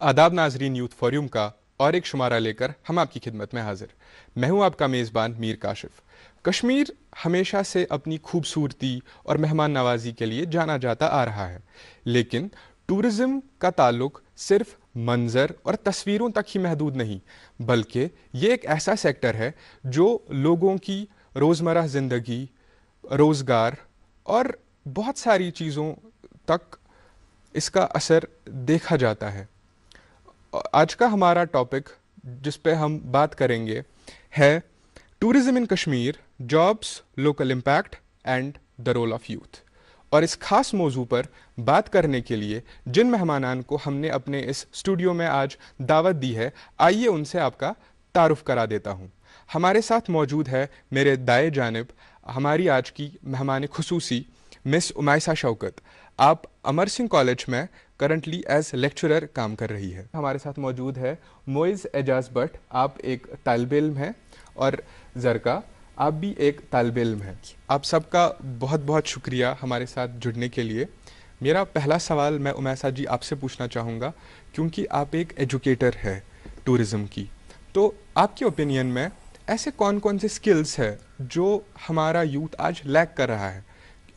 आदाब नाजरीन, youth forum का और एक शुमारा लेकर हम आपकी खिदमत में हाजिर। मैं हूं आपका मेज़बान मीर काशिफ। कश्मीर हमेशा से अपनी खूबसूरती और मेहमान नवाजी के लिए जाना जाता आ रहा है, लेकिन टूरिज़्म का ताल्लुक सिर्फ मंजर और तस्वीरों तक ही महदूद नहीं, बल्कि ये एक ऐसा सेक्टर है जो लोगों की रोज़मर्रा ज़िंदगी, रोज़गार और बहुत सारी चीज़ों तक इसका असर देखा जाता है। आज का हमारा टॉपिक जिस पे हम बात करेंगे है tourism in Kashmir, jobs, local impact and the role of youth. और इस खास मौजू पर बात करने के लिए जिन मेहमानान को हमने अपने इस स्टूडियो में आज दावत दी है, आइए उनसे आपका तारुफ करा देता हूँ। हमारे साथ मौजूद है मेरे दाएं जानिब हमारी आज की मेहमान खुसूसी मिस उमैसा शौकत। आप अमर सिंह कॉलेज में करंटली एज लेक्चरर काम कर रही है। हमारे साथ मौजूद है मोइज़ एजाज भट्ट, आप एक तालिब इल्म हैं, और जरका, आप भी एक तालिब इल्म हैं। आप सबका बहुत बहुत शुक्रिया हमारे साथ जुड़ने के लिए। मेरा पहला सवाल मैं उमैसा जी आपसे पूछना चाहूँगा, क्योंकि आप एक एजुकेटर है टूरिज़्म की, तो आपके ओपिनियन में ऐसे कौन कौन से स्किल्स है जो हमारा यूथ आज लैक कर रहा है,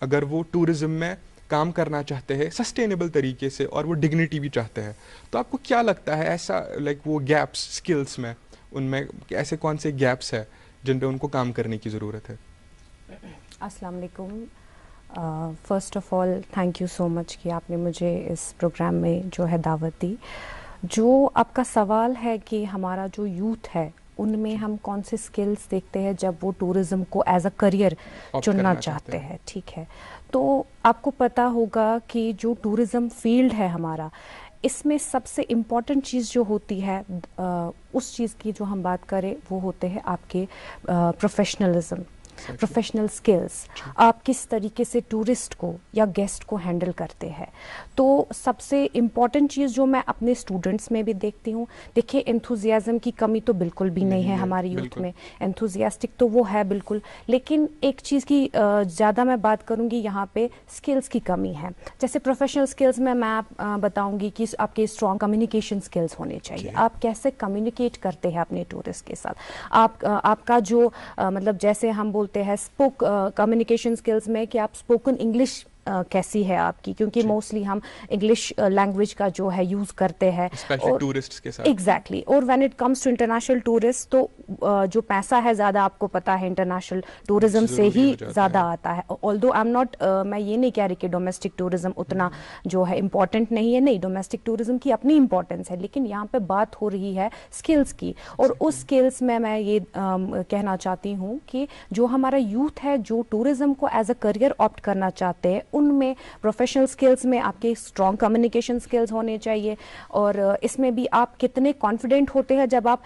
अगर वो टूरिज़्म में काम करना चाहते हैं सस्टेनेबल तरीके से और वो डिग्निटी भी चाहते हैं, तो आपको क्या लगता है ऐसा वो गैप्स स्किल्स में, उनमें ऐसे कौन से गैप्स है जिन पे उनको काम करने की ज़रूरत है? अस्सलाम वालेकुम। First of all thank you so much कि आपने मुझे इस प्रोग्राम में जो है दावत दी। जो आपका सवाल है कि हमारा जो यूथ है उनमें हम कौन से स्किल्स देखते हैं जब वो टूरिज़्म को एज अ करियर चुनना चाहते हैं, ठीक है। तो आपको पता होगा कि जो टूरिज़्म फील्ड है हमारा, इसमें सबसे इम्पॉर्टेंट चीज़ जो होती है उस चीज़ की जो हम बात करें वो होते हैं आपके प्रोफेशनलिज्म, प्रोफेशनल स्किल्स। आप किस तरीके से टूरिस्ट को या गेस्ट को हैंडल करते हैं। तो सबसे इम्पॉर्टेंट चीज़ जो मैं अपने स्टूडेंट्स में भी देखती हूँ, देखिए एंथुजियाज़म की कमी तो बिल्कुल भी नहीं है हमारे यूथ में, एंथुजियास्टिक तो वो है बिल्कुल, लेकिन एक चीज़ की ज़्यादा मैं बात करूँगी यहाँ पे, स्किल्स की कमी है। जैसे प्रोफेशनल स्किल्स में मैं बताऊँगी कि आपके स्ट्रॉन्ग कम्युनिकेशन स्किल्स होने चाहिए। आप कैसे कम्युनिकेट करते हैं अपने टूरिस्ट के साथ, आपका जो मतलब जैसे हम बोलते हैं कम्युनिकेशन स्किल्स में कि आप स्पोकन इंग्लिश कैसी है आपकी, क्योंकि मोस्टली हम इंग्लिश लैंग्वेज का जो है यूज करते हैं स्पेशली टूरिस्ट्स के साथ। एग्जैक्टली। और when it comes to international tourist, तो जो पैसा है ज़्यादा आपको पता है इंटरनेशनल टूरिज्म से ही ज़्यादा आता है। ऑल्दो आई एम नॉट, मैं ये नहीं कह रही कि डोमेस्टिक टूरिज्म उतना जो है इम्पोर्टेंट नहीं है, नहीं, डोमेस्टिक टूरिज्म की अपनी इंपॉर्टेंस है, लेकिन यहाँ पे बात हो रही है स्किल्स की। और उस स्किल्स में मैं ये कहना चाहती हूँ कि जो हमारा यूथ है जो टूरिज्म को एज अ करियर ऑप्ट करना चाहते हैं, उनमें प्रोफेशनल स्किल्स में आपके स्ट्रॉन्ग कम्युनिकेशन स्किल्स होने चाहिए। और इसमें भी आप कितने कॉन्फिडेंट होते हैं जब आप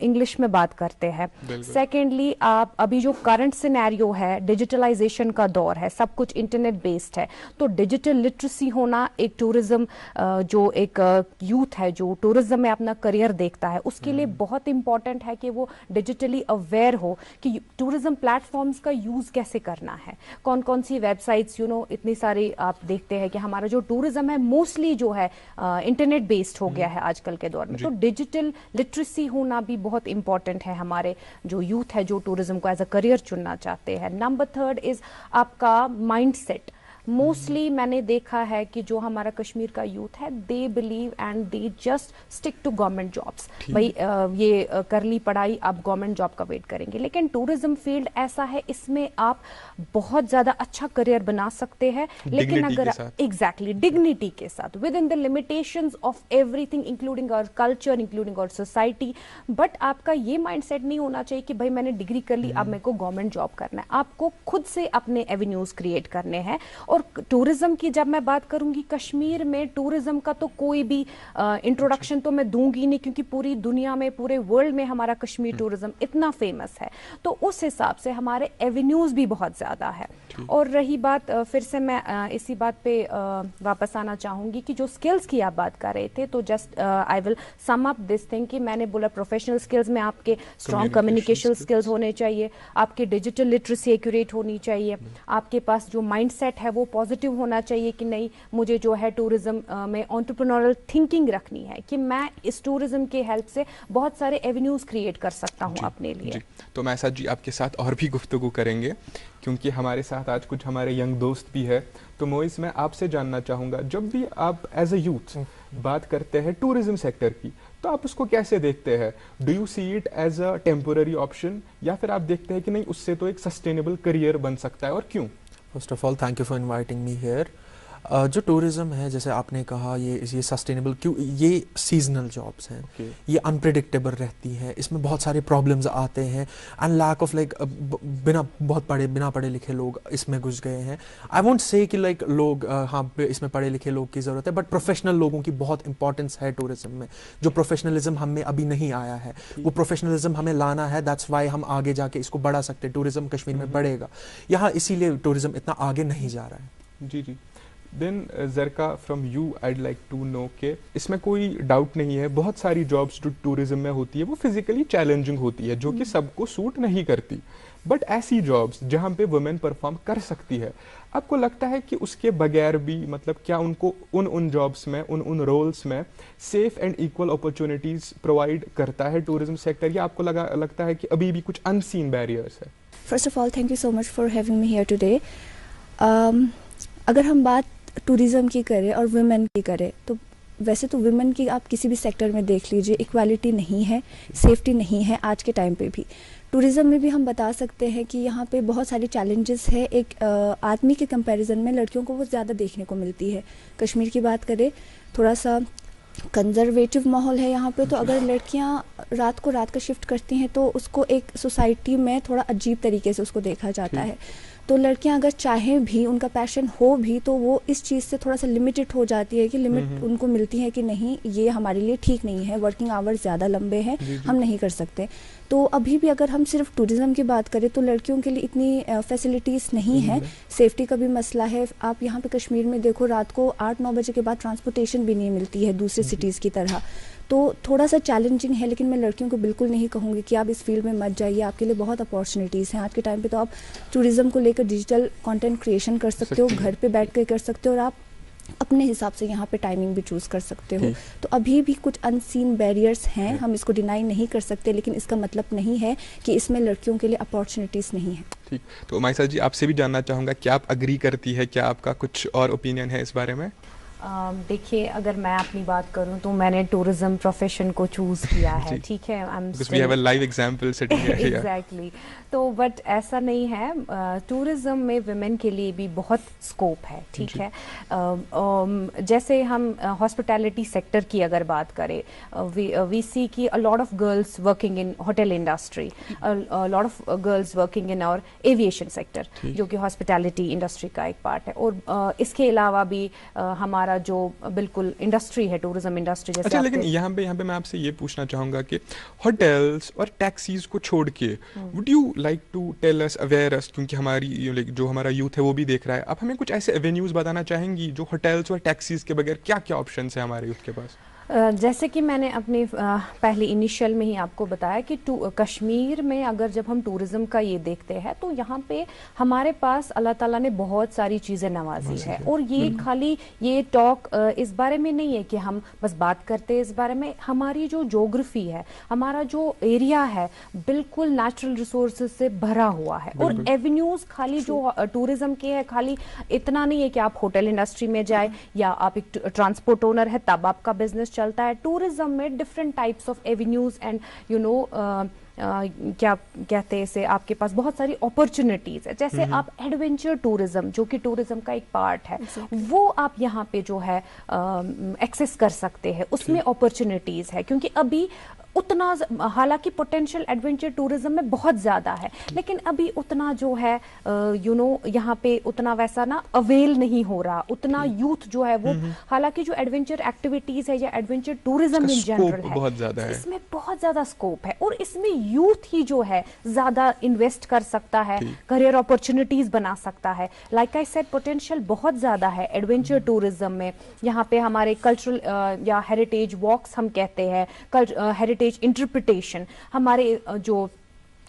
इंग्लिश में बात करते हैं। सेकेंडली, आप अभी जो करंट सिनेरियो है, डिजिटलाइजेशन का दौर है, सब कुछ इंटरनेट बेस्ड है, तो डिजिटल लिटरेसी होना एक टूरिज्म जो एक यूथ है जो टूरिज्म में अपना करियर देखता है, उसके लिए बहुत इंपॉर्टेंट है कि वो डिजिटली अवेयर हो कि टूरिज्म प्लेटफॉर्म्स का यूज कैसे करना है, कौन कौन सी वेबसाइट्स, इतनी सारी आप देखते हैं कि हमारा जो टूरिज्म है मोस्टली जो है इंटरनेट बेस्ड हो गया है आजकल के दौर में। तो डिजिटल लिटरेसी होना भी बहुत इंपॉर्टेंट है हमारे जो यूथ है जो टूरिज्म को एज अ करियर चुनना चाहते हैं। नंबर थर्ड इज आपका माइंडसेट। मोस्टली मैंने देखा है कि जो हमारा कश्मीर का यूथ है, they believe and they just stick to government jobs. भाई ये कर ली पढ़ाई, आप गवर्नमेंट जॉब का वेट करेंगे, लेकिन टूरिज्म फील्ड ऐसा है, इसमें आप बहुत ज्यादा अच्छा करियर बना सकते हैं, लेकिन अगर एग्जैक्टली डिग्निटी के साथ, within the limitations of everything including our culture, including our society. But आपका ये माइंडसेट नहीं होना चाहिए कि भाई मैंने डिग्री कर ली, अब मेरे को गवर्नमेंट जॉब करना है। आपको खुद से अपने एवेन्यूज क्रिएट करने हैं। और टूरिज्म की जब मैं बात करूंगी, कश्मीर में टूरिज्म का तो कोई भी इंट्रोडक्शन तो मैं दूंगी नहीं, क्योंकि पूरी दुनिया में, पूरे वर्ल्ड में हमारा कश्मीर टूरिज्म इतना फेमस है, तो उस हिसाब से हमारे एवेन्यूज भी बहुत ज्यादा है। और रही बात, फिर से मैं इसी बात पे वापस आना चाहूंगी कि जो स्किल्स की आप बात कर रहे थे, तो just I will sum up this thing कि मैंने बोला प्रोफेशनल स्किल्स में आपके स्ट्रॉन्ग कम्युनिकेशन स्किल्स होने चाहिए, आपके डिजिटल लिटरेसी एक्यूरेट होनी चाहिए, आपके पास जो माइंडसेट है वो वो पॉजिटिव होना चाहिए कि नहीं, मुझे जो है टूरिज्म में एंटरप्रेन्योरल थिंकिंग रखनी है कि मैं इस टूरिज्म के हेल्प से बहुत सारे एवेन्यूज क्रिएट कर सकता हूँ अपने लिए। जी, तो मैं साथ जी आपके साथ और भी गुफ्तगू करेंगे क्योंकि हमारे साथ आज कुछ हमारे यंग दोस्त भी है। तो मोइस, मैं आपसे जानना चाहूँगा, जब भी आप एज अ यूथ बात करते हैं टूरिज्म सेक्टर की, तो आप उसको कैसे देखते हैं? Do you see it as a temporary option, या फिर आप देखते हैं कि नहीं, उससे तो एक सस्टेनेबल करियर बन सकता है, और क्यों? First of all thank you for inviting me here. जो टूरिज्म है, जैसे आपने कहा, ये सस्टेनेबल क्यों, ये सीजनल जॉब्स हैं। Okay. ये अनप्रिडिक्टेबल रहती है, इसमें बहुत सारे प्रॉब्लम्स आते हैं एंड लैक ऑफ लाइक बिना पढ़े लिखे लोग इसमें घुस गए हैं। आई वोंट से कि लाइक लोग हाँ इसमें पढ़े लिखे लोग की ज़रूरत है, बट प्रोफेशनल लोगों की बहुत इंपॉर्टेंस है टूरिज्म में। जो प्रोफेशनलिज्म हमें अभी नहीं आया है, वो प्रोफेशनलिज्म हमें लाना है। दैट्स वाई हम आगे जाके इसको बढ़ा सकते हैं, टूरिज्म कश्मीर में बढ़ेगा। यहाँ इसीलिए टूरिज्म इतना आगे नहीं जा रहा है। जी जी। देन ज़रका, from you I'd like to know के इसमें कोई डाउट नहीं है, बहुत सारी जॉब्स जो टूरिज्म में होती है वो फिजिकली चैलेंजिंग होती है, जो कि सबको सूट नहीं करती, बट ऐसी जॉब्स जहाँ पे वुमेन परफॉर्म कर सकती है, आपको लगता है कि उसके बगैर भी, मतलब क्या उनको उन जॉब्स में, उन रोल्स में safe and equal opportunities provide करता है टूरिज्म सेक्टर, या आपको लगता है कि अभी भी कुछ अनसीन बैरियर्स है? First of all thank you so much for having me here today. अगर हम बात टूरिज़्म की करें और वुमेन की करें, तो वैसे तो वुमेन की आप किसी भी सेक्टर में देख लीजिए, इक्वालिटी नहीं है, सेफ्टी नहीं है आज के टाइम पे भी। टूरिज़्म में भी हम बता सकते हैं कि यहाँ पे बहुत सारी चैलेंजेस है। एक आदमी के कंपैरिजन में लड़कियों को वो ज़्यादा देखने को मिलती है। कश्मीर की बात करें, थोड़ा सा कंजर्वेटिव माहौल है यहाँ पे, तो अगर लड़कियाँ रात का शिफ्ट करती हैं तो उसको एक सोसाइटी में थोड़ा अजीब तरीके से उसको देखा जाता है। तो लड़कियां अगर चाहें भी, उनका पैशन हो भी, तो वो इस चीज़ से थोड़ा सा लिमिटेड हो जाती है कि लिमिट उनको मिलती है कि नहीं, ये हमारे लिए ठीक नहीं है, वर्किंग आवर्स ज़्यादा लंबे हैं, हम नहीं कर सकते। तो अभी भी अगर हम सिर्फ टूरिज़्म की बात करें तो लड़कियों के लिए इतनी फैसिलिटीज़ नहीं है। सेफ्टी का भी मसला है। आप यहाँ पे कश्मीर में देखो, रात को 8-9 बजे के बाद ट्रांसपोर्टेशन भी नहीं मिलती है दूसरे सिटीज़ की तरह। तो थोड़ा सा चैलेंजिंग है, लेकिन मैं लड़कियों को बिल्कुल नहीं कहूँगी कि आप इस फील्ड में मत जाइए, आपके लिए बहुत अपॉर्चुनिटीज़ हैं। आज के टाइम पे तो आप टूरिज़्म को लेकर डिजिटल कंटेंट क्रिएशन कर सकते हो, घर पे बैठ कर कर सकते हो, और आप अपने हिसाब से यहाँ पे टाइमिंग भी चूज़ कर सकते हो। तो अभी भी कुछ अनसीन बैरियर्स हैं, हम इसको डिनाई नहीं कर सकते, लेकिन इसका मतलब नहीं है कि इसमें लड़कियों के लिए अपॉर्चुनिटीज़ नहीं है। ठीक, तो माइसा जी आपसे भी जानना चाहूँगा, क्या आप अग्री करती है, क्या आपका कुछ और ओपिनियन है इस बारे में? देखिए, अगर मैं अपनी बात करूं तो मैंने टूरिज्म प्रोफेशन को चूज़ किया है, ठीक है। Because we have a live example sitting here. Exactly. तो बट ऐसा नहीं है, टूरिज्म में वुमेन के लिए भी बहुत स्कोप है, ठीक है। जैसे हम हॉस्पिटैलिटी सेक्टर की अगर बात करें, वी सी कि a lot of girls working in hotel industry, a lot of girls working in our aviation sector, जो कि हॉस्पिटैलिटी इंडस्ट्री का एक पार्ट है। और इसके अलावा भी हमारा जो बिल्कुल इंडस्ट्री है, टूरिज्म इंडस्ट्री, जैसे अच्छा, लेकिन यहाँ पे मैं आपसे ये पूछना चाहूँगा कि होटल्स और टैक्सीज को छोड़ के would you like to tell us, aware us, क्योंकि हमारी जो हमारा यूथ है वो भी देख रहा है, आप हमें कुछ ऐसे एवेन्यूज बताना चाहेंगी जो होटल्स और टैक्सीज के बगैर क्या क्या ऑप्शंस है हमारे यूथ के पास? जैसे कि मैंने अपने पहले इनिशियल में ही आपको बताया कि कश्मीर में अगर जब हम टूरिज़्म का ये देखते हैं तो यहाँ पे हमारे पास अल्लाह ताला ने बहुत सारी चीज़ें नवाजी है। और ये खाली ये टॉक इस बारे में नहीं है कि हम बस बात करते हैं इस बारे में। हमारी जो जोग्राफी है, हमारा जो एरिया है, बिल्कुल नेचुरल रिसोर्सेज से भरा हुआ है। और एवेन्यूज़ खाली जो टूरिज़्म के है, खाली इतना नहीं है कि आप होटल इंडस्ट्री में जाए या आप एक ट्रांसपोर्ट ओनर है तब आपका बिजनेस चलता है। टूरिज्म में different types of avenues and you know क्या कहते हैं इसे, आपके पास बहुत सारी अपॉर्चुनिटीज है। जैसे आप एडवेंचर टूरिज्म, जो कि टूरिज्म का एक पार्ट है, वो आप यहाँ पे जो है एक्सेस कर सकते हैं, उसमें अपॉर्चुनिटीज है। क्योंकि अभी उतना, हालांकि पोटेंशियल एडवेंचर टूरिज्म में बहुत ज़्यादा है, लेकिन अभी उतना जो है यहाँ पे उतना वैसा ना अवेल नहीं हो रहा, उतना यूथ जो है वो, हालांकि जो एडवेंचर एक्टिविटीज़ है या एडवेंचर टूरिज्म इन जनरल है, बहुत ज़्यादा है, इसमें बहुत ज़्यादा स्कोप है। और इसमें यूथ ही जो है ज़्यादा इन्वेस्ट कर सकता है, करियर अपॉर्चुनिटीज़ बना सकता है। लाइक आई सेड, पोटेंशियल बहुत ज़्यादा है एडवेंचर टूरिज्म में। यहाँ पे हमारे कल्चरल या हेरिटेज वॉक्स हम कहते हैं, हेरिटेज इंटरप्रिटेशन, हमारे जो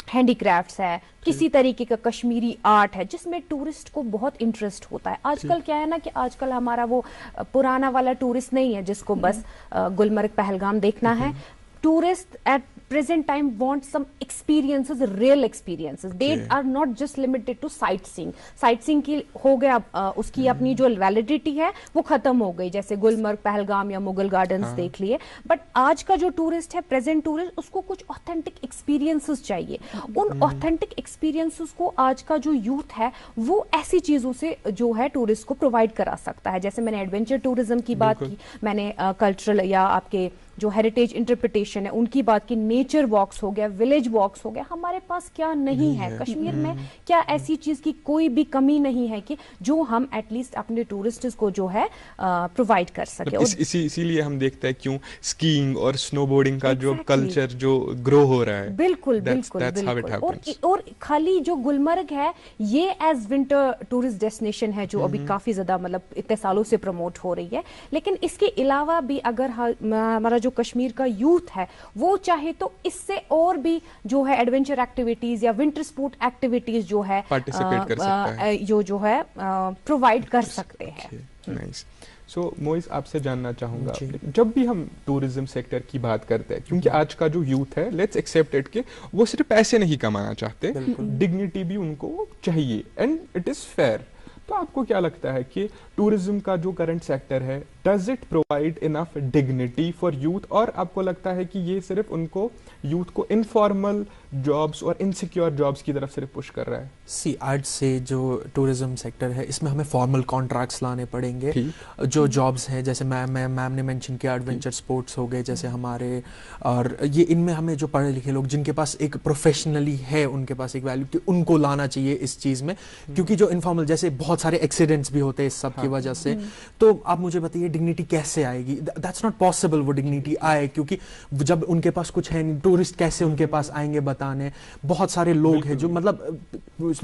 हैंडीक्राफ्ट्स है, किसी तरीके का कश्मीरी आर्ट है जिसमें टूरिस्ट को बहुत इंटरेस्ट होता है। आजकल क्या है ना कि आजकल हमारा वो पुराना वाला टूरिस्ट नहीं है जिसको बस गुलमर्ग पहलगाम देखना है। Tourist at present time want some experiences, real experiences. They are not just limited to sightseeing. Sightseeing की हो गया, उसकी अपनी जो वैलिडिटी है वो खत्म हो गई, जैसे गुलमर्ग पहलगाम या मुगल गार्डन्स देख लिए। बट आज का जो टूरिस्ट है, प्रेजेंट टूरिस्ट, उसको कुछ ऑथेंटिक एक्सपीरियंसेस चाहिए। उन ऑथेंटिक एक्सपीरियंसेस को आज का जो यूथ है वो ऐसी चीजों से जो है टूरिस्ट को प्रोवाइड करा सकता है। जैसे मैंने एडवेंचर टूरिज्म की बात की, मैंने कल्चरल या आपके जो हेरिटेज इंटरप्रिटेशन है उनकी बात की, नेचर वॉक्स हो गया, विलेज वॉक्स हो गया। हमारे पास क्या नहीं है कश्मीर में, क्या ऐसी चीज की कोई भी कमी नहीं है कि जो हम एटलीस्ट अपने टूरिस्ट्स को जो है प्रोवाइड कर सके। इसीलिए हम देखते हैं क्यों स्कीइंग और स्नोबोर्डिंग का जो कल्चर जो ग्रो हो रहा है। बिल्कुल बिल्कुल बिल्कुल। और खाली जो गुलमर्ग है ये एज विंटर टूरिस्ट डेस्टिनेशन है जो अभी काफी ज्यादा मतलब इतने सालों से प्रमोट हो रही है, लेकिन इसके अलावा भी अगर हमारा जो कश्मीर का यूथ है वो चाहे तो इससे और भी जो है एडवेंचर एक्टिविटीज या विंटर स्पोर्ट एक्टिविटीज जो है पार्टिसिपेट कर सकता है, जो है प्रोवाइड कर सकते हैं। नाइस। सो मोइज, आपसे जानना चाहूंगा, जब भी हम टूरिज्म सेक्टर की बात करते हैं, क्योंकि आज का जो यूथ है, लेट्स एक्सेप्ट इट कि वो सिर्फ पैसे नहीं कमाना चाहते, डिग्निटी भी उनको चाहिए एंड इट इज फेयर। तो आपको क्या लगता है कि टूरिज्म का जो करंट सेक्टर है, does it provide enough dignity for youth, और आपको लगता है कि ये सिर्फ उनको यूथ को इनफॉर्मल जॉब्स और इनसिक्योर जॉब्स की तरफ सिर्फ पुश कर रहा है? सी आज से जो टूरिज्म सेक्टर है इसमें हमें फॉर्मल कॉन्ट्रैक्ट्स लाने पड़ेंगे। जो जॉब्स हैं, जैसे मैम ने मेंशन किया, एडवेंचर स्पोर्ट्स हो गए जैसे हमारे, और ये इनमें हमें जो पढ़े लिखे लोग जिनके पास एक प्रोफेशनली है, उनके पास एक वैल्यू, कि उनको लाना चाहिए इस चीज़ में। क्योंकि जो इनफॉर्मल, जैसे बहुत सारे एक्सीडेंट्स भी होते हैं इस सब की वजह से। तो आप मुझे बताइए डिग्निटी कैसे आएगी? दैट्स नॉट पॉसिबल वो डिग्निटी आए, क्योंकि जब उनके पास कुछ है नहीं, टूरिस्ट कैसे उनके पास आएंगे बताने? बहुत सारे लोग हैं जो मतलब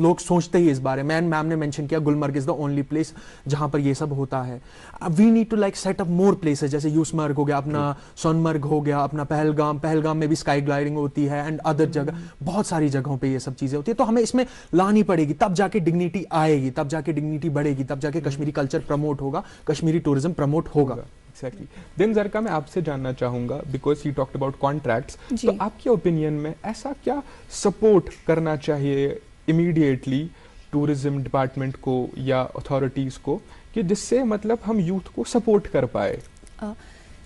लोग सोचते ही इस बारे में। मैम ने मेंशन किया Gulmarg is the only place जहां पर ये सब होता है। We need to like set up more places, जैसे यूसमर्ग हो गया, अपना सोनमर्ग हो गया, अपना पहलगाम में भी स्काई ग्लाइडिंग होती है, एंड अदर जगह, बहुत सारी जगहों पे ये सब चीजें होती है। तो हमें इसमें लानी पड़ेगी, तब जाके डिग्निटी आएगी, तब जाके डिग्निटी बढ़ेगी, तब जाके कश्मीरी कल्चर प्रमोट होगा, कश्मीरी टूरिज्म प्रमोट होगा। Exactly. Then ज़रका, मैं आपसे जानना चाहूंगा, because you talked about contracts, तो आपके ओपिनियन में ऐसा क्या सपोर्ट करना चाहिए इमीडिएटली टूरिज्म डिपार्टमेंट को या अथॉरिटीज को, कि जिससे मतलब हम यूथ को सपोर्ट कर पाए?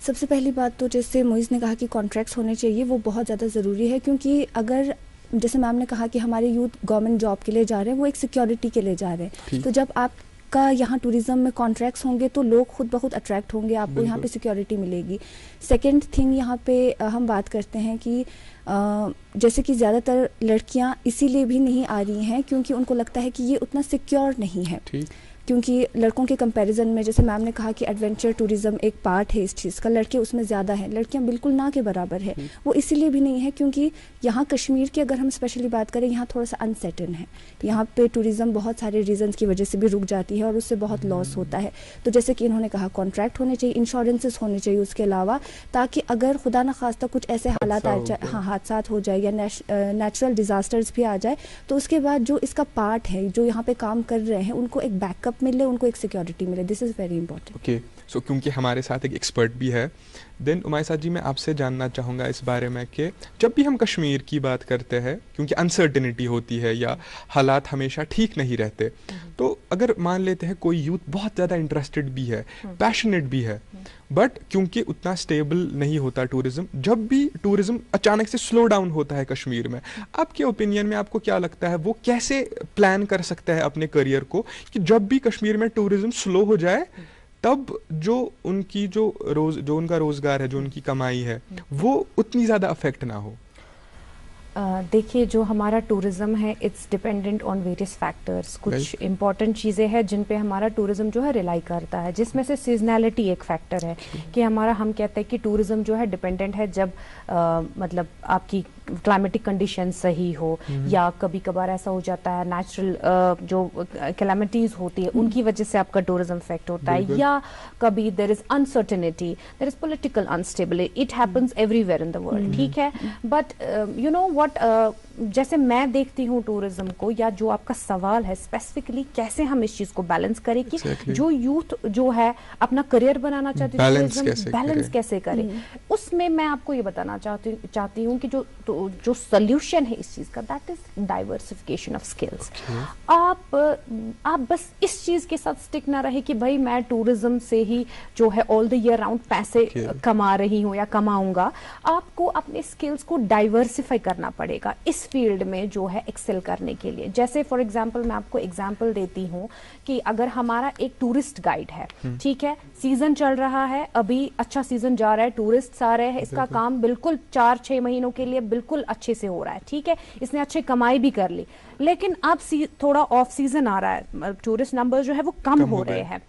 सबसे पहली बात तो जैसे मोइज ने कहा कि कॉन्ट्रैक्ट्स होने चाहिए, वो बहुत ज़्यादा ज़रूरी है। क्योंकि अगर जैसे मैम ने कहा कि हमारे यूथ गवर्नमेंट जॉब के लिए जा रहे हैं, वो एक सिक्योरिटी के लिए जा रहे हैं। तो जब आप का यहाँ टूरिज्म में कॉन्ट्रैक्ट्स होंगे तो लोग खुद ब खुद अट्रैक्ट होंगे, आपको यहाँ पे सिक्योरिटी मिलेगी। सेकंड थिंग, यहाँ पे हम बात करते हैं कि जैसे कि ज़्यादातर लड़कियाँ इसीलिए भी नहीं आ रही हैं क्योंकि उनको लगता है कि ये उतना सिक्योर नहीं है। क्योंकि लड़कों के कंपैरिजन में, जैसे मैम ने कहा कि एडवेंचर टूरिज्म एक पार्ट है इस चीज़ का, लड़के उसमें ज़्यादा हैं, लड़कियां बिल्कुल ना के बराबर है। वो इसीलिए भी नहीं है क्योंकि यहाँ कश्मीर की अगर हम स्पेशली बात करें, यहाँ थोड़ा सा अनसर्टेन है। यहाँ पे टूरिज्म बहुत सारे रीजंस की वजह से भी रुक जाती है और उससे बहुत लॉस होता है। तो जैसे कि इन्होंने कहा कॉन्ट्रैक्ट होने चाहिए, इंश्योरेंसेस होने चाहिए उसके अलावा, ताकि अगर खुदा न खास्ता कुछ ऐसे हालात आ जाए, हाँ हादसा हो जाए या नेचुरल डिजास्टर्स भी आ जाए, तो उसके बाद जो इसका पार्ट है, जो यहाँ पे काम कर रहे हैं, उनको एक बैकअप मिले, उनको एक सिक्योरिटी मिले। This is very important. Okay, so क्योंकि हमारे साथ एक एक्सपर्ट भी है, देन उमाइसा जी मैं आपसे जानना चाहूँगा इस बारे में कि जब भी हम कश्मीर की बात करते हैं, क्योंकि अनसर्टेनिटी होती है या हालात हमेशा ठीक नहीं रहते, तो अगर मान लेते हैं कोई यूथ बहुत ज़्यादा इंटरेस्टेड भी है, पैशनेट भी है, बट क्योंकि उतना स्टेबल नहीं होता टूरिज्म, जब भी टूरिज्म अचानक से स्लो डाउन होता है कश्मीर में, आपके ओपिनियन में आपको क्या लगता है वो कैसे प्लान कर सकता है अपने करियर को कि जब भी कश्मीर में टूरिज्म स्लो हो जाए तब जो उनका रोजगार है, जो उनकी कमाई है, वो उतनी ज़्यादा अफेक्ट ना हो? देखिए, जो हमारा टूरिज्म है it's dependent on various factors. कुछ इंपॉर्टेंट चीज़ें हैं जिन पे हमारा टूरिज्म जो है रिलाई करता है, जिसमें से सीजनैलिटी एक फैक्टर है कि हम कहते हैं कि टूरिज्म जो है डिपेंडेंट है जब मतलब आपकी क्लाइमेटिक कंडीशन सही हो, या कभी कभार ऐसा हो जाता है नेचुरल जो कैलामिटीज होती है उनकी वजह से आपका टूरिज्म इफेक्ट होता है, या कभी there is uncertainty, there is political unstability, it happens everywhere in the world, ठीक है। बट यू नो व्हाट, जैसे मैं देखती हूँ टूरिज्म को, या जो आपका सवाल है स्पेसिफिकली कैसे हम इस चीज को बैलेंस करें कि जो यूथ जो है अपना करियर बनाना चाहती है, टूरिज्म बैलेंस कैसे करे, उसमें मैं आपको ये बताना चाहती हूँ कि जो सोल्यूशन है इस चीज का, that is diversification of skills. आप बस इस चीज के साथ स्टिक ना रहे कि भाई मैं टूरिज्म से ही जो है ऑल द ईयर राउंड पैसे कमा रही हूँ या कमाऊंगा। आपको अपने स्किल्स को डाइवर्सिफाई करना पड़ेगा इस फील्ड में जो है एक्सेल करने के लिए। जैसे फॉर एग्जांपल मैं आपको एग्जांपल देती हूँ कि अगर हमारा एक टूरिस्ट गाइड है, ठीक है, सीजन चल रहा है, अभी अच्छा सीजन जा रहा है, टूरिस्ट आ रहे हैं, इसका काम बिल्कुल 4-6 महीनों के लिए बिल्कुल अच्छे से हो रहा है, ठीक है, इसने अच्छी कमाई भी कर ली, लेकिन अब थोड़ा ऑफ सीजन आ रहा है, टूरिस्ट नंबर जो है वो कम हो रहे हैं।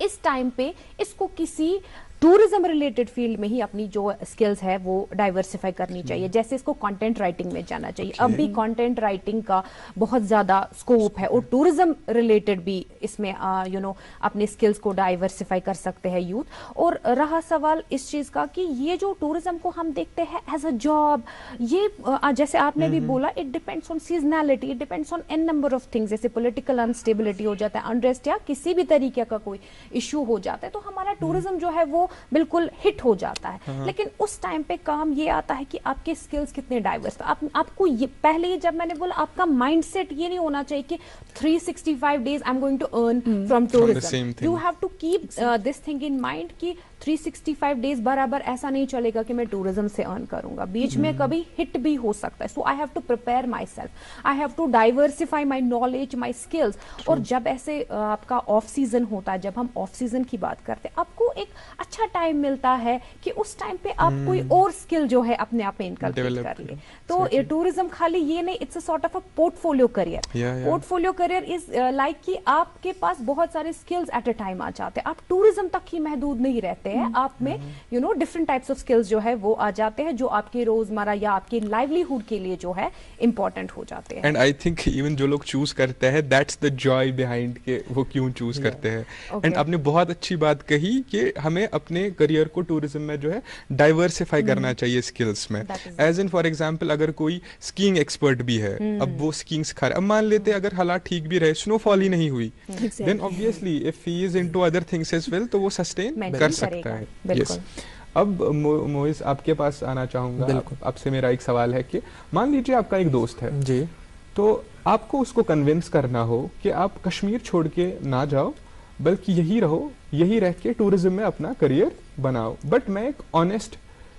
इस टाइम पे इसको किसी टूरिज्म रिलेटेड फील्ड में ही अपनी जो स्किल्स है वो डाइवर्सिफाई करनी चाहिए। जैसे इसको कंटेंट राइटिंग में जाना चाहिए। अब भी कंटेंट राइटिंग का बहुत ज्यादा स्कोप है और टूरिज्म रिलेटेड भी इसमें अपने स्किल्स को डाइवर्सिफाई कर सकते हैं यूथ। और रहा सवाल इस चीज का कि ये जो टूरिज्म को हम देखते हैं एज अ जॉब, ये जैसे आपने भी बोला, it depends on seasonality, it depends on an number of things. जैसे पॉलिटिकल अनस्टेबिलिटी हो जाता है, अनरेस्ट या किसी भी तरीके का कोई इश्यू हो जाता है, तो हमारा टूरिज्म जो है वो बिल्कुल हिट हो जाता है। लेकिन उस टाइम पे काम ये आता है कि आपके स्किल्स कितने डाइवर्स। आपको ये पहले जब मैंने बोला, आपका माइंडसेट ये नहीं होना चाहिए कि 365 days I am going to earn from tourism. You have to keep this thing in mind कि 365 डेज बराबर ऐसा नहीं चलेगा कि मैं टूरिज्म से अर्न करूंगा, बीच में कभी हिट भी हो सकता है। So I have to prepare myself, I have to diversify my knowledge, my skills. और जब ऐसे आपका ऑफ सीजन होता है, जब हम ऑफ सीजन की बात करते हैं, आपको एक अच्छा टाइम मिलता है कि उस टाइम पे आप कोई और स्किल जो है अपने आप में इनकलकेट कर ले। तो टूरिज्म खाली ये नहीं, it's a sort of a portfolio career. Portfolio career is like कि आपके पास बहुत सारे स्किल्स एट अ टाइम आ जाते हैं। आप टूरिज्म तक ही महदूद नहीं रहते हैं, आप में डिफरेंट टाइप्स ऑफ स्किल्स जो है वो आ जाते हैं, जो आपके रोजमर्रा या आपके लाइवलीहुड के लिए जो है इंपॉर्टेंट हो जाते हैं। एंड आई थिंक इवन जो लोग चूज करते हैं, दैट्स द जॉय बिहाइंड के वो क्यों चूज करते हैं। एंड आपने बहुत अच्छी बात कही कि हमें अपने करियर को टूरिज्म में जो है डाइवर्सिफाई करना चाहिए स्किल्स में। एज इन फॉर एग्जांपल, अगर कोई स्कीइंग एक्सपर्ट भी है, अब वो स्कीइंग सिखा रहा है, अब मान लेते हैं अगर हालात ठीक भी रहे, स्नोफॉल ही नहीं हुई, then obviously if he is into other things as well, तो वो सस्टेन कर सकता है। Yes. अब मोइज आपके पास आना चाहूंगा। आपसे मेरा एक सवाल है कि मान लीजिए आपका एक दोस्त है जी, तो आपको उसको कन्विंस करना हो कि आप कश्मीर छोड़ के ना जाओ, बल्कि यही रहो, यही रह के टूरिज्म में अपना करियर बनाओ, बट मैं एक ऑनेस्ट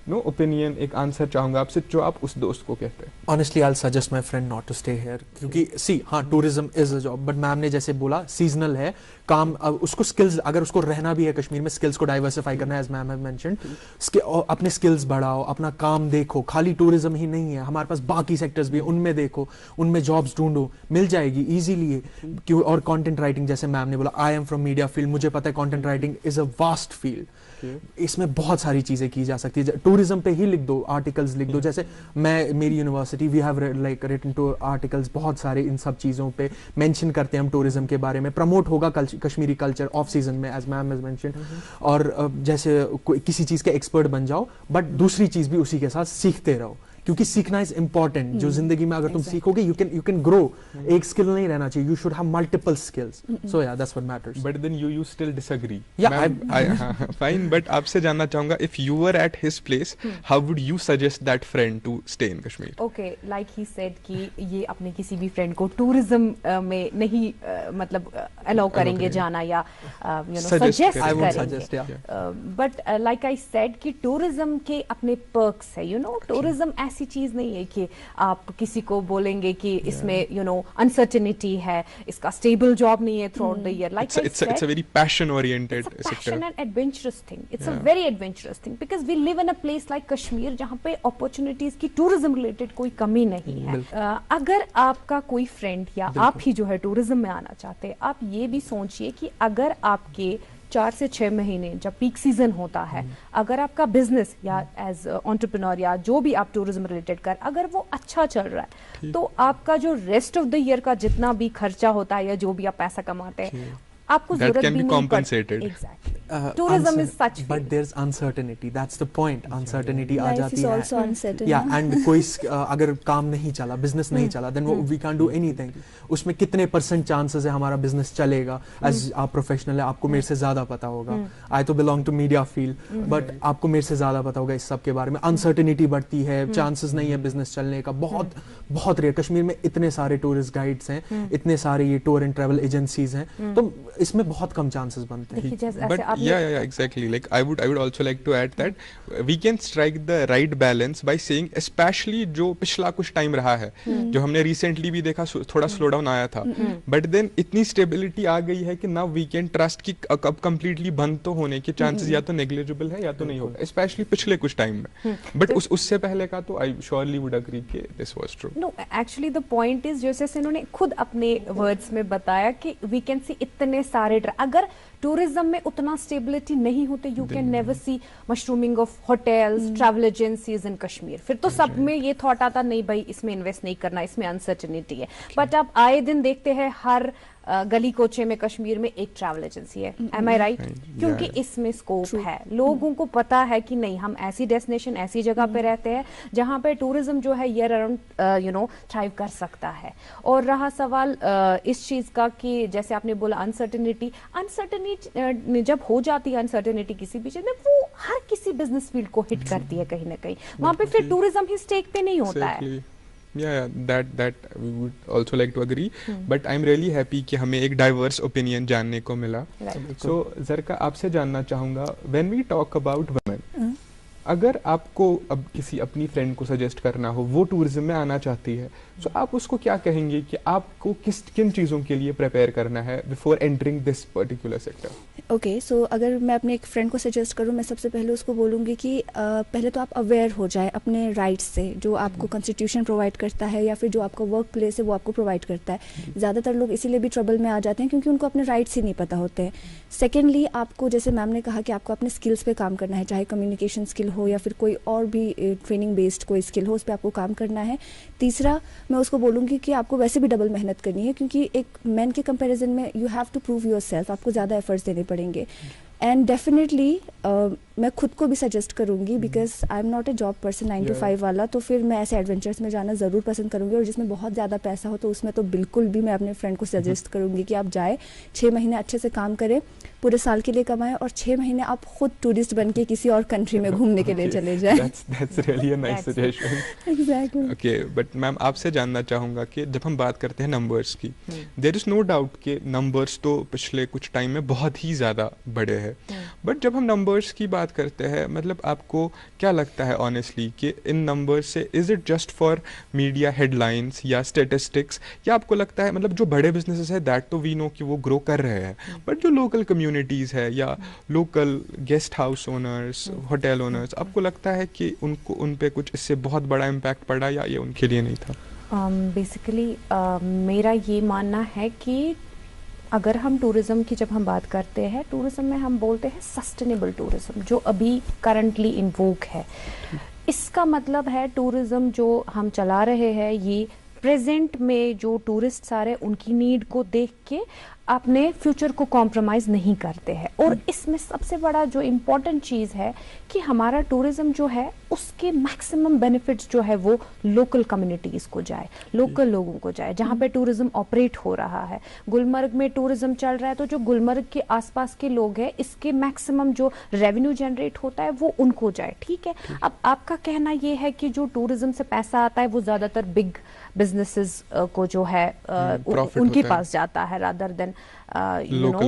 ओपिनियन, एक आंसर चाहूंगा आपसे, जो आप उस दोस्त को कहते हैं। Honestly I suggest my friend not to stay here, क्योंकि सी हाँ tourism is a job, but ma'am ने जैसे बोला सीजनल है काम। उसको स्किल्स, अगर उसको रहना भी है कश्मीर में, स्किल्स को डाइवर्सिफाई करना है, एज मैम हैव मेंशन्ड, अपने स्किल्स बढ़ाओ, अपना काम देखो। खाली टूरिज्म ही नहीं है, हमारे पास बाकी सेक्टर्स भी है, उनमें देखो, उनमें जॉब्स ढूंढो, मिल जाएगी इजीली। क्यों? और कंटेंट राइटिंग, जैसे मैम ने बोला, I am from media field, मुझे पता है content writing is a vast field. इसमें बहुत सारी चीजें की जा सकती है। टूरिज्म पे ही लिख दो, आर्टिकल्स लिख दो। जैसे मेरी university, we have like written two articles बहुत सारे, इन सब चीजों पे मेंशन करते हैं हम टूरिज्म के बारे में। प्रमोट होगा कश्मीरी कल्चर ऑफ सीजन में, एज मैम हैज मेंशन्ड। और जैसे किसी चीज के एक्सपर्ट बन जाओ, बट दूसरी चीज भी उसी के साथ सीखते रहो, क्योंकि सीखना इज इंपॉर्टेंट। जो जिंदगी में अगर तुम सीखोगे, यू कैन ग्रो। एक स्किल नहीं रहना चाहिए, you should have multiple skills. So yeah that's what matters. But then you still disagree. Fine, but आपसे जानना चाहूंगा, if you were at his place, how would you suggest that friend to stay in Kashmir? Okay, like he said कि ये अपने किसी भी friend को tourism में नहीं मतलब अलाउ करेंगे जाना या सजेस्ट करेंगे। बट लाइक आई सेड कि टूरिज्म के अपने पर्क्स है। टूरिज्म ऐसी चीज नहीं है कि आप किसी को बोलेंगे कि इसमें अनसर्टेनिटी है, इसका स्टेबल जॉब नहीं है through out the year. Like it's a very passion oriented sector. Passion and adventurous thing. It's a very adventurous thing because we live in a place like Kashmir जहाँ पे opportunities की tourism related कोई कमी नहीं है। अगर आपका कोई फ्रेंड या आप ही जो है टूरिज्म में आना चाहते हैं, आप ये भी सोचिए कि अगर आपके 4 से 6 महीने जब पीक सीजन होता है, अगर आपका बिजनेस या एज एंटरप्रेन्योर या जो भी आप टूरिज्म रिलेटेड कर, अगर वो अच्छा चल रहा है, तो आपका जो रेस्ट ऑफ द ईयर का जितना भी खर्चा होता है या जो भी आप पैसा कमाते हैं, आपको जरूरत भी नहीं पड़ती। Exactly. tourism is such but field. there's uncertainty, that's the point. Uncertainty आ Life जाती is है, also uncertain. yeah, and कोई अगर काम नहीं चला, business नहीं चला, then we can't do anything. उसमें कितने % chances है हमारा business चलेगा? As आप professional है, आपको मेरे से ज़्यादा पता होगा. I तो belong to media field, but आपको मेरे से ज़्यादा पता होगा इस सब के बारे में. Uncertainty बढ़ती है, chances नहीं है business चलने का. बहुत बहुत रेयर. कश्मीर में इतने सारे tourist guides हैं, इतने सारे ये tour and travel agencies हैं, तो इसमें बहुत कम chances बनते हैं. देखिए जैसे But आपने yeah, exactly. Like I would also like to add that we can strike the right balance by saying, especially जो पिछला कुछ टाइम रहा है, जो हमने recently भी देखा थोड़ा स्लो डाउन आया था, but then इतनी स्टेबिलिटी आ गई है कि now we can trust कि अब completely बंद तो होने के चांसेस या तो negligible है या तो नहीं होगा, especially पिछले कुछ टाइम में. But उससे पहले का तो I surely would agree कि this was true. No, actually the point is जैसे इन्होंने खुद अपने वर्ड्स में बताया कि वी कैन सी इतने सारे अगर टूरिज्म में उतना स्टेबिलिटी नहीं होते, you can never see mushrooming of hotels, travel agencies in Kashmir. फिर तो सब में ये थॉट आता नहीं भाई इसमें इन्वेस्ट नहीं करना, इसमें अनसर्टेनिटी है. बट आप आए दिन देखते हैं हर गली कोचे में कश्मीर में एक ट्रैवल एजेंसी है. एम आई राइट? क्योंकि इसमें स्कोप है, लोगों को पता है कि नहीं हम ऐसी डेस्टिनेशन ऐसी जगह पे रहते हैं जहां पे टूरिज्म जो है ईयर अराउंड थ्राइव कर सकता है. और रहा सवाल इस चीज का कि जैसे आपने बोला अनसर्टेनिटी जब हो जाती है, अनसर्टेनिटी किसी भी चीज में, वो हर किसी बिजनेस फील्ड को हिट करती है कहीं ना कहीं. वहां पे फिर टूरिज्म ही स्टेक पे नहीं होता है. Yeah, that we would also like to agree. But I'm really happy कि हमें एक diverse opinion जानने को मिला. So ज़रका आपसे जानना चाहूँगा, when we talk about women, अगर आपको अब किसी अपनी फ्रेंड को सजेस्ट करना हो, वो टूरिज्म में आना चाहती है, तो आप उसको क्या कहेंगे कि आपको किन चीज़ों के लिए प्रिपेयर करना है before entering this particular sector? Okay, so अगर मैं अपने एक फ्रेंड को सजेस्ट करूँ, मैं सबसे पहले उसको बोलूँगी कि पहले तो आप अवेयर हो जाए अपने राइट्स से, जो आपको कॉन्स्टिट्यूशन प्रोवाइड करता है या फिर जो आपका वर्क प्लेस है वो आपको प्रोवाइड करता है. ज़्यादातर लोग इसीलिए भी ट्रबल में आ जाते हैं क्योंकि उनको अपने राइट्स ही नहीं पता होते हैं. सेकेंडली, आपको जैसे मैम ने कहा कि आपको अपने स्किल्स पे काम करना है, चाहे कम्युनिकेशन स्किल हो या फिर कोई और भी ट्रेनिंग बेस्ड कोई स्किल हो, उस पर आपको काम करना है. तीसरा, मैं उसको बोलूँगी कि आपको वैसे भी डबल मेहनत करनी है क्योंकि एक मैन के कंपैरिजन में you have to prove yourself, आपको ज़्यादा एफर्ट्स देने पड़ेंगे. एंड डेफिनेटली मैं खुद को भी सजेस्ट करूँगी because I am not a job person 9 to 5 वाला, तो फिर मैं ऐसे एडवेंचर्स में जाना ज़रूर पसंद करूँगी. और जिसमें बहुत ज़्यादा पैसा हो तो उसमें तो बिल्कुल भी मैं अपने फ्रेंड को सजेस्ट करूँगी कि आप जाए, 6 महीने अच्छे से काम करें, पूरे साल के लिए कमाएं और 6 महीने आप खुद टूरिस्ट बन के किसी और कंट्री में घूमने के लिए चले जाएं. That's really a nice suggestion. Exactly. Okay, but ma'am आपसे जानना चाहूँगा कि जब हम बात करते हैं नंबर्स की, there is no doubt कि नंबर्स तो पिछले कुछ टाइम में बहुत ही ज़्यादा बड़े हैं. बट जब हम नंबर्स की बात करते हैं, मतलब आपको क्या लगता है ऑनेस्टली कि इन नंबर्स से is it just for media headlines या स्टेटिस्टिक्स, या आपको लगता है मतलब जो बड़े बिजनेसेस है दैट तो वी नो कि वो ग्रो कर रहे हैं, बट जो लोकल कम्युनिटीज़ है या local guest house owners, hotel owners, आपको लगता है कि उनको उन पे कुछ इससे बहुत बड़ा इम्पैक्ट पड़ा या ये उनके लिए नहीं था? बेसिकली मेरा ये मानना है कि अगर हम टूरिज़्म की जब हम बात करते हैं, टूरिज़्म में हम बोलते हैं सस्टेनेबल टूरिज़्म जो अभी करंटली इन वोग है. इसका मतलब है टूरिज़्म जो हम चला रहे हैं ये प्रेजेंट में जो टूरिस्ट आ रहे हैं उनकी नीड को देख के अपने फ्यूचर को कॉम्प्रोमाइज़ नहीं करते हैं. और इसमें सबसे बड़ा जो इम्पोर्टेंट चीज़ है कि हमारा टूरिज़्म जो है उसके मैक्सिमम बेनिफिट्स जो है वो लोकल कम्युनिटीज़ को जाए, लोकल लोगों को जाए जहाँ पे टूरिज़्म ऑपरेट हो रहा है. गुलमर्ग में टूरिज़्म चल रहा है तो जो गुलमर्ग के आसपास के लोग हैं इसके मैक्सिमम जो रेवेन्यू जनरेट होता है वो उनको जाए. ठीक है, अब आपका कहना ये है कि जो टूरिज़्म से पैसा आता है वो ज़्यादातर बिग बिजनेसेस को जो है उनके पास जाता है रादर देन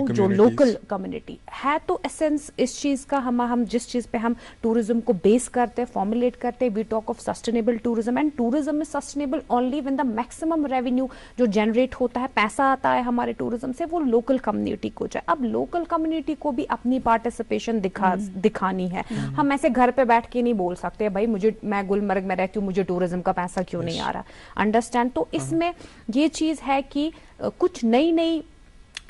जो लोकल कम्युनिटी है. तो एसेंस इस चीज का हम जिस चीज पे हम टूरिज्म को बेस करते हैं, फॉर्मुलेट करते हैं, we talk of sustainable tourism. And tourism is sustainable only when the maximum revenue जो जनरेट होता है, पैसा आता है हमारे टूरिज्म से, वो लोकल कम्युनिटी को जाए. अब लोकल कम्युनिटी को भी अपनी पार्टिसिपेशन दिखानी है. हम ऐसे घर पे बैठ के नहीं बोल सकते भाई मैं गुलमर्ग में रहती हूँ, मुझे टूरिज्म का पैसा क्यों नहीं आ रहा. अंडरस्टैंड? तो इसमें ये चीज है कि कुछ नई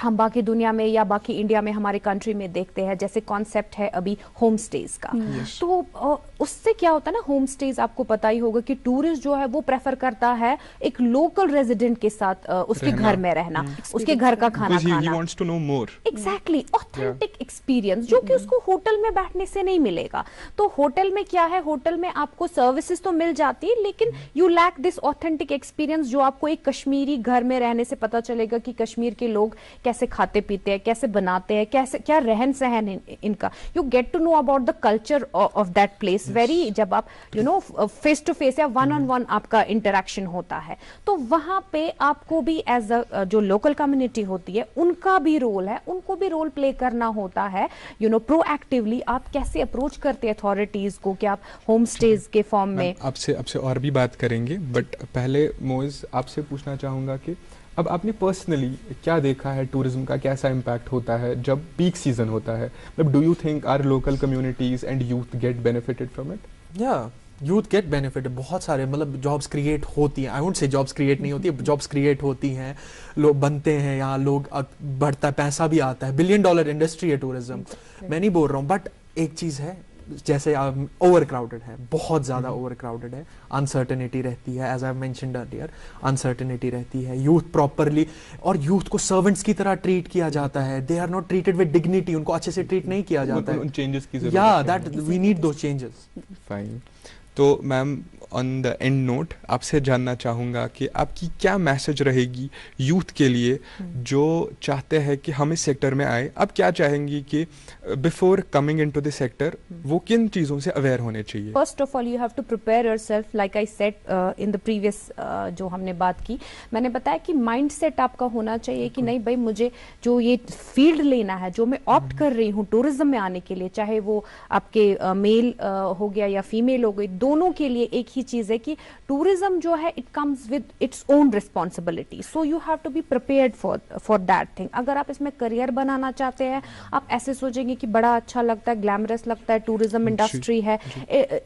हम बाकी दुनिया में या बाकी इंडिया में हमारे कंट्री में देखते हैं, जैसे कॉन्सेप्ट है अभी होम स्टेज का। तो उससे क्या होता है ना, होम स्टेज आपको पता ही होगा कि टूरिस्ट जो है वो प्रेफर करता है एक लोकल रेजिडेंट के साथ उसके घर में रहना, उसके घर का खाना खाना। एग्जैक्टली, ऑथेंटिक एक्सपीरियंस जो कि उसको होटल में बैठने से नहीं मिलेगा। तो होटल में क्या है, होटल में आपको सर्विसेज तो मिल जाती है, लेकिन you lack this authentic experience जो आपको एक कश्मीरी घर में रहने से पता चलेगा कि कश्मीर के लोग कैसे खाते पीते हैं, कैसे बनाते हैं, कैसे क्या रहन सहन इनका। You get to know about the culture of that place very, जब आप फेस टू फेस या वन ऑन वन आपका इंटरेक्शन होता है, तो वहां पे आपको भी एज अ जो लोकल कम्युनिटी होती है उनका भी रोल है, उनको भी रोल प्ले करना होता है। प्रोएक्टिवली आप कैसे अप्रोच करते हैं अथॉरिटीज को कि आप होम स्टेज के फॉर्म में। आपसे और भी बात करेंगे, बट पहले मोइज आपसे पूछना चाहूंगा कि अब आपने पर्सनली क्या देखा है, टूरिज्म का कैसा इम्पैक्ट होता है जब पीक सीजन होता है? मतलब do you think our local communities and youth get benefited from it? या यूथ गेट बेनिफिट, बहुत सारे मतलब जॉब्स क्रिएट होती हैं। I won't say jobs create नहीं होती है, जॉब्स क्रिएट होती हैं, लोग बनते हैं यहाँ, लोग बढ़ता है, पैसा भी आता है। $1 बिलियन इंडस्ट्री है टूरिज्म, मैं नहीं बोल रहा हूँ। बट एक चीज़ है, जैसे ओवर क्राउडेड है, बहुत ज़्यादा ओवर क्राउडेड है, अनसर्टेनिटी रहती है, as I mentioned earlier, uncertainty रहती है। यूथ प्रॉपरली, और यूथ को सर्वेंट्स की तरह ट्रीट किया जाता है, they are not treated with dignity, उनको अच्छे से ट्रीट नहीं किया जाता है। उन चेंजेस की जरूरत या है। दैट वी नीड दो चेंजेस। फाइन। तो ma'am, on the end note आपसे जानना चाहूँगा कि आपकी क्या मैसेज रहेगी यूथ के लिए जो चाहते हैं कि हम इस सेक्टर में आए? आप क्या चाहेंगी कि before coming into the sector वो किन चीज़ों से अवेयर होने चाहिए? First of all you have to prepare yourself, like I said in the previous जो हमने बात की, मैंने बताया कि माइंडसेट आपका होना चाहिए कि नहीं भाई, मुझे जो ये फील्ड लेना है, जो मैं ऑप्ट कर रही हूँ टूरिज्म में आने के लिए, चाहे वो आपके मेल हो गया या फीमेल हो गई, दोनों के लिए एक ही चीज है कि टूरिज्म जो है it comes with its own responsibility, so you have to be prepared for that thing. अगर आप इसमें करियर बनाना चाहते हैं, आप ऐसे सोचेंगे कि बड़ा अच्छा लगता है, ग्लैमरस लगता है, टूरिज्म इंडस्ट्री है,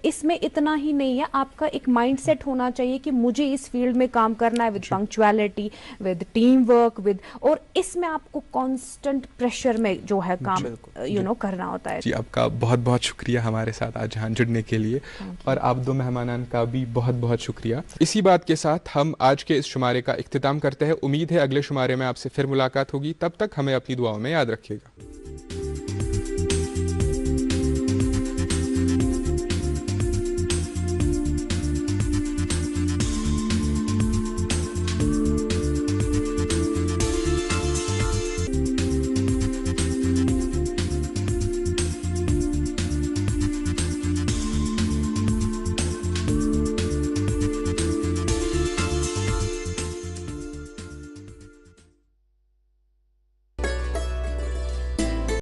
इसमें इतना ही नहीं है, आपका एक माइंडसेट होना चाहिए कि मुझे इस फील्ड में काम करना है with punctuality, with team work, with, और इसमें आपको कांस्टेंट प्रेशर में जो है काम करना होता है। जी, आपका बहुत बहुत शुक्रिया हमारे साथ आज यहाँ जुड़ने के लिए, और आप दो मेहमानान का भी बहुत बहुत शुक्रिया। इसी बात के साथ हम आज के इस शुमारे का इख्तिताम करते हैं। उम्मीद है अगले शुमारे में आपसे फिर मुलाकात होगी, तब तक हमें अपनी दुआओं में याद रखिएगा।